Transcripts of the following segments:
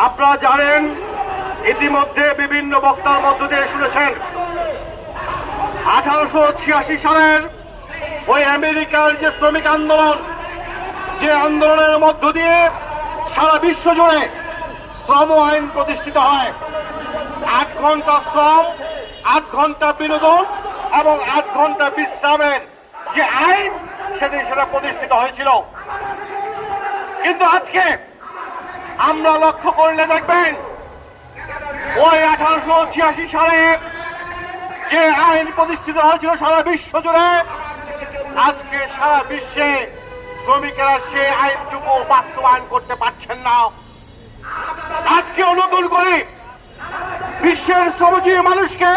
আপনারা জানেন, ইতিমধ্যে বিভিন্ন বক্তার মধ্য দিয়ে শুনেছেন 1886 সালের ওই আমেরিকার যে শ্রমিক আন্দোলন, যে আন্দোলনের মধ্য দিয়ে সারা বিশ্ব জুড়ে শ্রম আইন প্রতিষ্ঠিত হয়। 8 ঘন্টা শ্রম, 8 ঘন্টা বিনোদন এবং 8 ঘন্টা বিশ্রামের যে আইন, সেদিন সেটা প্রতিষ্ঠিত হয়েছিল। কিন্তু আজকে আমরা লক্ষ্য করলে দেখবেন, ওই 1886 সালে যে আইন প্রতিষ্ঠিত হয়েছিল সারা বিশ্ব জুড়ে, আজকে সারা বিশ্বে শ্রমিকেরা সে আইনটুকু বাস্তবায়ন করতে পারছেন না। আজকেও নতুন করে বিশ্বের শ্রমজীবী মানুষকে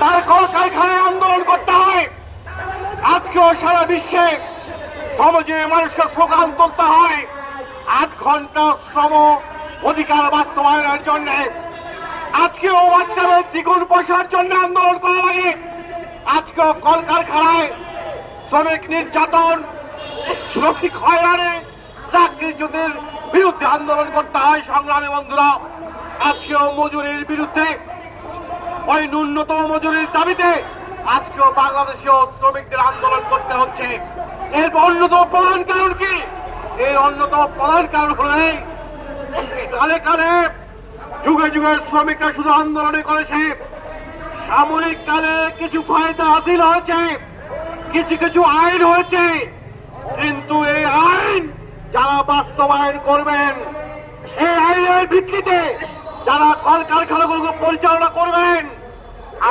তার কলকারখানায় আন্দোলন করতে হয়। আজকেও সারা বিশ্বে শ্রমজীবী মানুষকে স্লোগান তুলতে হয় 8 ঘন্টা শ্রম অধিকার বাস্তবায়নের জন্য। আজকেও বাচ্চাদের দ্বিগুণ পয়সার জন্য আন্দোলন করা লাগে। আজকেও কলকারখানায় শ্রমিক নির্যাতন, শ্রমিক হয়রানি, চাকরিচ্যুতির বিরুদ্ধে আন্দোলন করতে হয়। সংগ্রামী বন্ধুরা, আজকেও মজুরির বিরুদ্ধে, ওই ন্যূনতম মজুরির দাবিতে আজকেও বাংলাদেশেও শ্রমিকদের আন্দোলন করতে হচ্ছে। এর অন্যতম প্রধান কারণ কি? এর অন্যতম প্রধান কারণ হল কালে কালে যুগে যুগে শ্রমিকরা শুধু আন্দোলনই করেছে। সাময়িক কালে কিছু ফায়দা হাসিল হয়েছে, কিছু কিছু আইন হয়েছে, কিন্তু এই আইন যারা বাস্তবায়ন করবেন, এই আইনের ভিত্তিতে যারা কলকারখানাগুলোকে পরিচালনা করবেন,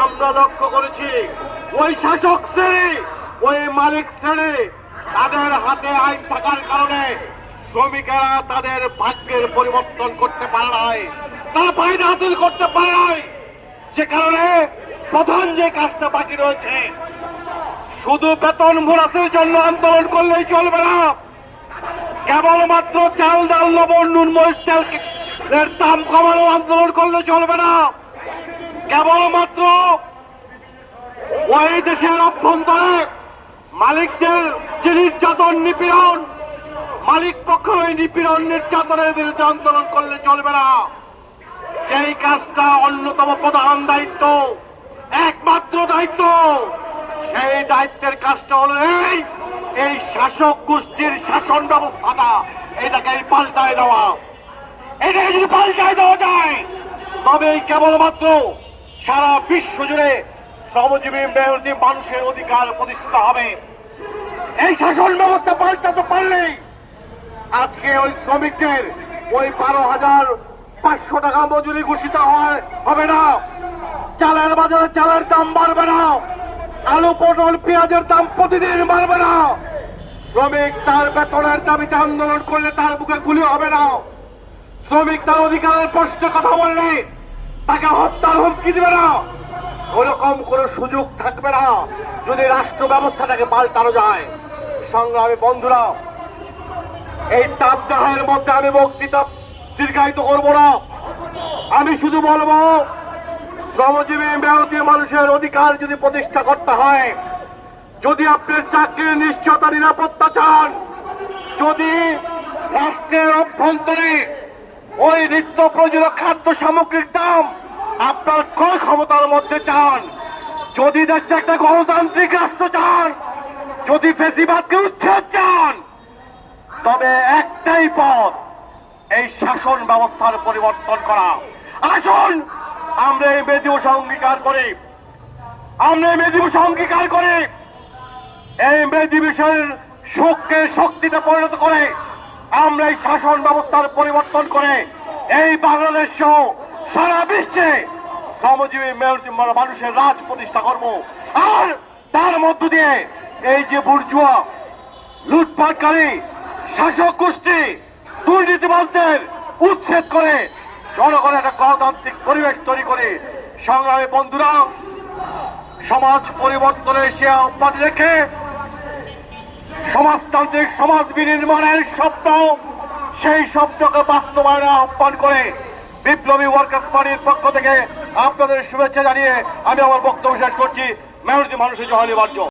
আমরা লক্ষ্য করেছি ওই শাসক শ্রেণী, ওই মালিক শ্রেণী, তাদের হাতে আইন থাকার কারণে শ্রমিকেরা তাদের ভাগ্যের পরিবর্তন করতে পারে নাই, তারা ফায়দা হাসিল করতে পারে নাই। যে কারণে প্রধান যে কাজটা বাকি রয়েছে, শুধু বেতন বোনাসের জন্য আন্দোলন করলেই চলবে না। কেবলমাত্র চাল, ডাল, লবণ, নুন, মরিচ, তেলের দাম কমানো আন্দোলন করলে চলবে না। কেবলমাত্র ওই দেশের অভ্যন্তরে মালিকদের যে নির্যাতন, নিপীড়ন, মালিক পক্ষ ওই নিপীড়ন, নির্যাতনের বিরুদ্ধে আন্দোলন করলে চলবে না। যেই কাজটা অন্যতম প্রধান দায়িত্ব, একমাত্র দায়িত্ব, সেই দায়িত্বের কাজটা হলো এই শাসক গোষ্ঠীর শাসন ব্যবস্থাটা, এটাকে পাল্টায় দেওয়া। এটাকে যদি পাল্টায় দেওয়া যায়, তবেই কেবলমাত্র সারা বিশ্ব জুড়ে শ্রমজীবী মেহনতি মানুষের অধিকার প্রতিষ্ঠিত হবে। এই শাসন ব্যবস্থা পাল্টাতে পারলেই আজকে ওই শ্রমিকদের ওই 12,500 টাকা মজুরি ঘোষিত হবে না, চালের বাজারে চালের দাম বাড়বে না, আলু, পটল, পেঁয়াজের দাম প্রতিদিন বাড়বে না। শ্রমিক তার বেতনের দাবিতে আন্দোলন করলে তার বুকে গুলি হবে না। শ্রমিক তার অধিকারের প্রশ্নে কথা বললে তাকে হত্যার হুমকি দিবে না। ওরকম কোন সুযোগ থাকবে না যদি রাষ্ট্র ব্যবস্থাটাকে পাল্টানো যায়। সংগ্রামী বন্ধুরা, এই তাপদাহের মধ্যে আমি বক্তৃতা দীর্ঘায়িত করব না। আমি শুধু বলবো, শ্রমজীবী মেহনতি মানুষের অধিকার যদি প্রতিষ্ঠা করতে হয়, যদি আপনার চাকরির নিশ্চয়তা, নিরাপত্তা চান, যদি রাষ্ট্রের অভ্যন্তরে ওই নিত্য প্রয়োজনীয় খাদ্য সামগ্রীর দাম আপনার ক্রয় ক্ষমতার মধ্যে চান, যদি দেশটা একটা গণতান্ত্রিক রাষ্ট্র চান, যদি ফ্যাসিবাদকে উচ্ছেদ চান, তবে একটাই পথ, এই শাসন ব্যবস্থার পরিবর্তন করা। আসুন আমরা এই মে দিবস অঙ্গীকার করি, আমরা এই মে দিবস অঙ্গীকার করি, এই মে দিবসের শোককে শক্তিতে পরিণত করে আমরা এই শাসন ব্যবস্থার পরিবর্তন করে এই বাংলাদেশ সহ সারা বিশ্বে শ্রমজীবী মেহনতি মানুষের রাজ প্রতিষ্ঠা করব। আর তার মধ্য দিয়ে এই যে বুর্জুয়া, লুটপাটকারী শাসক গোষ্ঠী, দুর্নীতিবাজদের উচ্ছেদ করে জনগণের একটা গণতান্ত্রিক পরিবেশ তৈরি করে, সংগ্রামী বন্ধুরা, সমাজ পরিবর্তনের সে আহ্বান রেখে সমাজতান্ত্রিক সমাজ বিনির্মাণের স্বপ্ন, সেই স্বপ্নকে বাস্তবায়নের আহ্বান করে বিপ্লবী ওয়ার্কার্স পার্টির পক্ষ থেকে আপনাদের শুভেচ্ছা জানিয়ে আমি আমার বক্তব্য শেষ করছি। মেহনতি মানুষের জয় অনিবার্য।